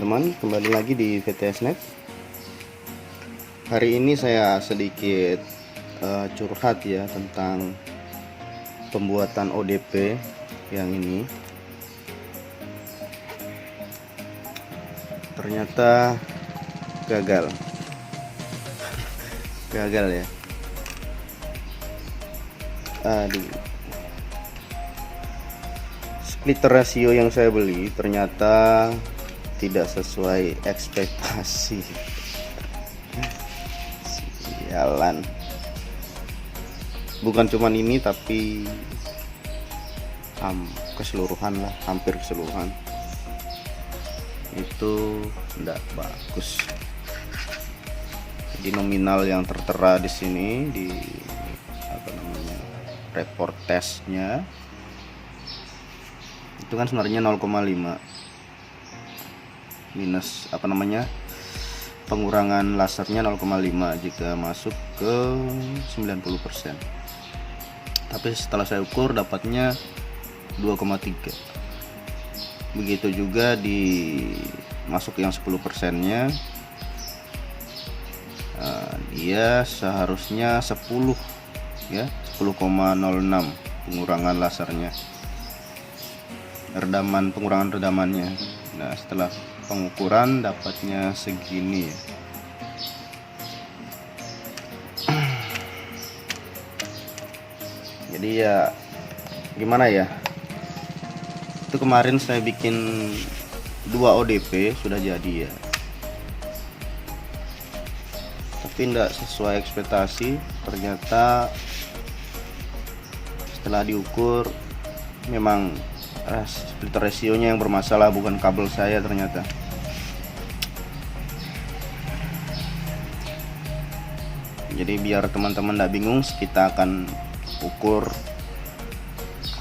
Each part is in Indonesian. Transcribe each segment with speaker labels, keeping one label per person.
Speaker 1: teman-teman, kembali lagi di VTSnet. Hari ini saya sedikit curhat ya tentang pembuatan ODP yang ini. Ternyata gagal ya. Aduh, splitter ratio yang saya beli ternyata tidak sesuai ekspektasi. Sialan. Bukan cuman ini tapi keseluruhan lah, hampir keseluruhan itu tidak bagus. Jadi nominal yang tertera di sini di report testnya itu kan sebenarnya 0,5 minus pengurangan lasernya 0,5 jika masuk ke 90%. Tapi setelah saya ukur dapatnya 2,3. Begitu juga di masuk yang 10%-nya, dia seharusnya 10 ya, 10,06 pengurangan lasernya, pengurangan redamannya. Nah, setelah pengukuran dapatnya segini ya. Jadi ya gimana ya, itu kemarin saya bikin 2 ODP sudah jadi ya, tapi tidak sesuai ekspektasi. Ternyata setelah diukur memang splitter rasionya yang bermasalah, bukan kabel saya ternyata. Jadi biar teman-teman tidak bingung, kita akan ukur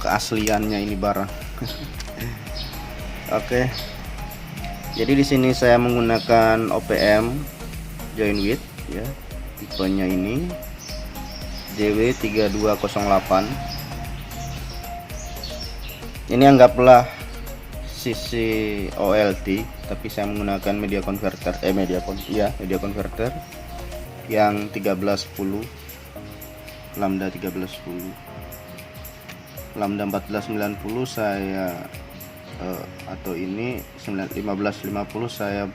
Speaker 1: keasliannya ini barang. Oke. Jadi di sini saya menggunakan OPM join width ya, tipenya ini JW3208. Ini anggaplah sisi OLT, tapi saya menggunakan media converter yang 1310 lambda 1310 lambda 1490 saya atau ini 1550 saya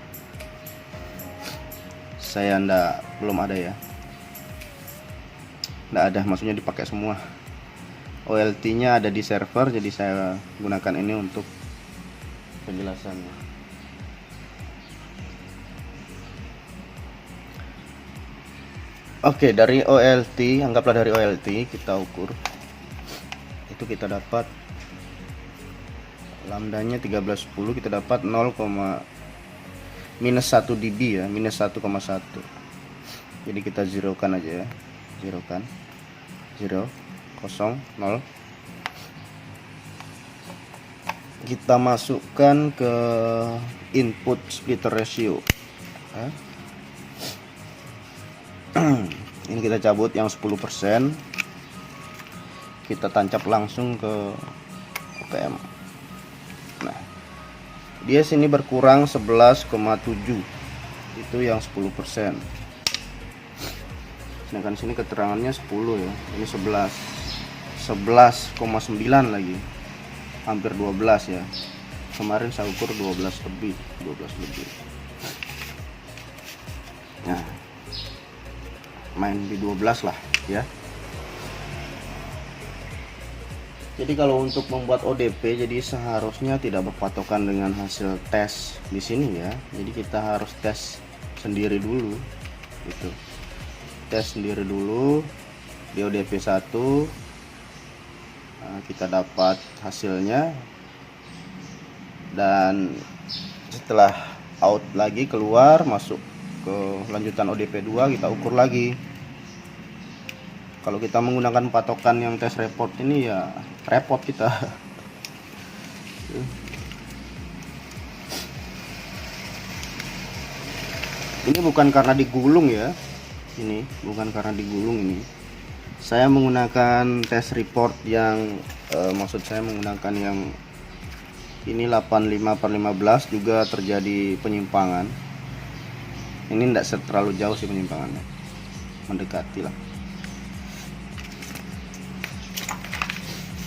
Speaker 1: belum ada ya, nggak ada, maksudnya dipakai semua. OLT nya ada di server, jadi saya gunakan ini untuk penjelasannya. Oke, dari OLT, anggaplah dari OLT kita ukur, itu kita dapat lambdanya 1310, kita dapat minus 1 dB ya, minus 1,1. Jadi kita zerokan aja ya, 0, 0. Kita masukkan ke input splitter ratio. Ini kita cabut yang 10%, kita tancap langsung ke OPM. Nah, dia sini berkurang 11,7, itu yang 10%. Sedangkan sini keterangannya 10 ya, ini 11,9 lagi, hampir 12 ya. Kemarin saya ukur 12 lebih. Nah, main di 12 lah ya. Jadi kalau untuk membuat ODP, jadi seharusnya tidak berpatokan dengan hasil tes di sini ya. Jadi kita harus tes sendiri dulu gitu. Tes sendiri dulu di ODP 1. Kita dapat hasilnya, dan setelah out lagi keluar, masuk ke lanjutan ODP 2, kita ukur lagi. Kalau kita menggunakan patokan yang tes report ini ya repot kita. Ini bukan karena digulung ya, ini bukan karena digulung ini. Saya menggunakan test report yang maksud saya menggunakan yang Ini 85/15 juga terjadi penyimpangan. Ini tidak terlalu jauh sih penyimpangannya, mendekati lah.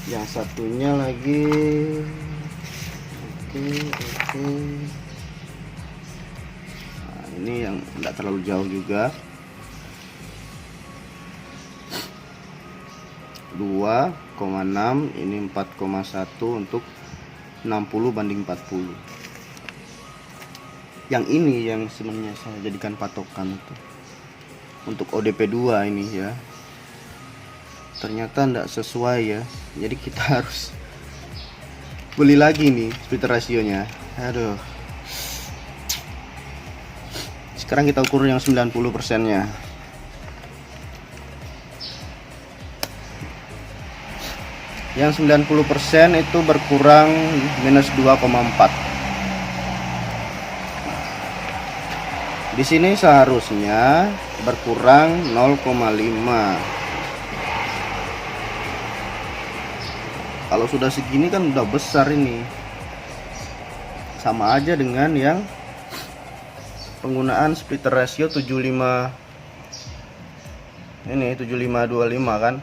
Speaker 1: Yang satunya lagi, oke. Nah, ini yang tidak terlalu jauh juga, 2,6, ini 4,1 untuk 60/40. Yang ini yang sebenarnya saya jadikan patokan itu untuk ODP 2 ini ya. Ternyata tidak sesuai ya. Jadi kita harus beli lagi nih splitter rasionya. Aduh. Sekarang kita ukur yang 90%-nya. Yang 90% itu berkurang minus 2,4. Di sini seharusnya berkurang 0,5. Kalau sudah segini kan udah besar ini. Sama aja dengan yang penggunaan splitter ratio 75 ini 75/25 kan.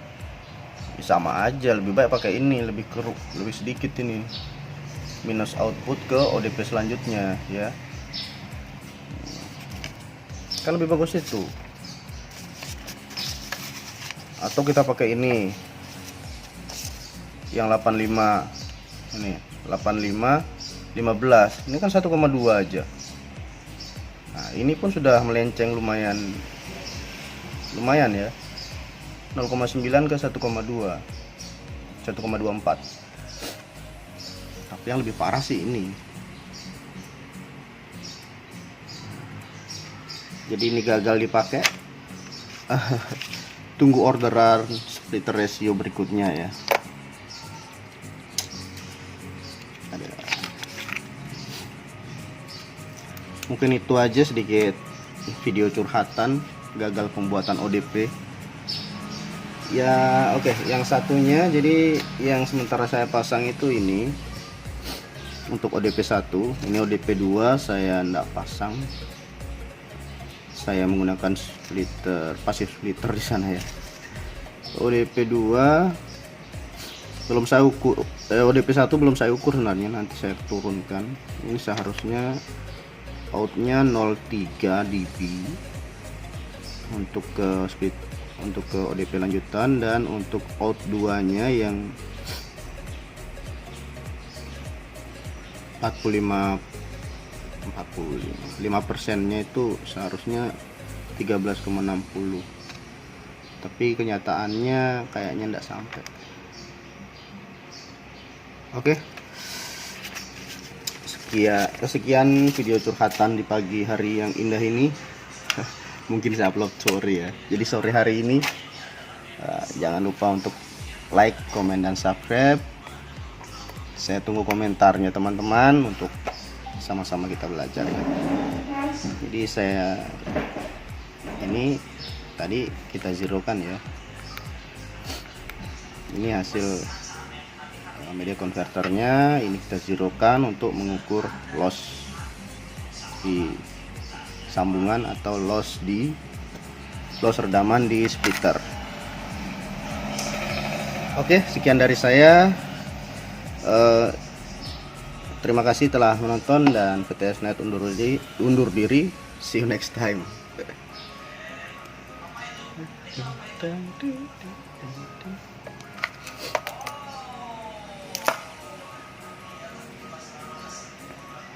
Speaker 1: Sama aja, lebih baik pakai ini, lebih keruk, lebih sedikit ini minus output ke ODP selanjutnya ya, kan lebih bagus itu. Atau kita pakai ini yang 85, ini 85/15, ini kan 1,2 aja. Nah ini pun sudah melenceng lumayan ya, 0,9 ke 1,2, 1,24. Tapi yang lebih parah sih ini. Jadi ini gagal dipakai. Tunggu orderan splitter ratio berikutnya ya. Mungkin itu aja sedikit video curhatan gagal pembuatan ODP. Ya oke. Yang satunya, jadi yang sementara saya pasang itu ini untuk ODP 1, ini ODP 2 saya enggak pasang. Saya menggunakan splitter, passive splitter di sana ya. ODP 2 belum saya ukur, ODP 1 belum saya ukur sebenarnya, nanti saya turunkan. Ini seharusnya outnya 0,3 dB untuk ke split, untuk ke ODP lanjutan, dan untuk out 2 nya yang 5% nya itu seharusnya 13,60, tapi kenyataannya kayaknya enggak sampai. Oke, sekian video curhatan di pagi hari yang indah ini. Mungkin saya upload sore ya, jadi sore hari ini. Jangan lupa untuk like, komen, dan subscribe. Saya tunggu komentarnya teman-teman untuk sama-sama kita belajar ya. Jadi saya ini tadi kita zerokan ya, ini hasil media converternya. Ini kita zerokan untuk mengukur loss di sambungan atau loss redaman di splitter. Oke, sekian dari saya. Terima kasih telah menonton, dan PTS Net undur diri. See you next time.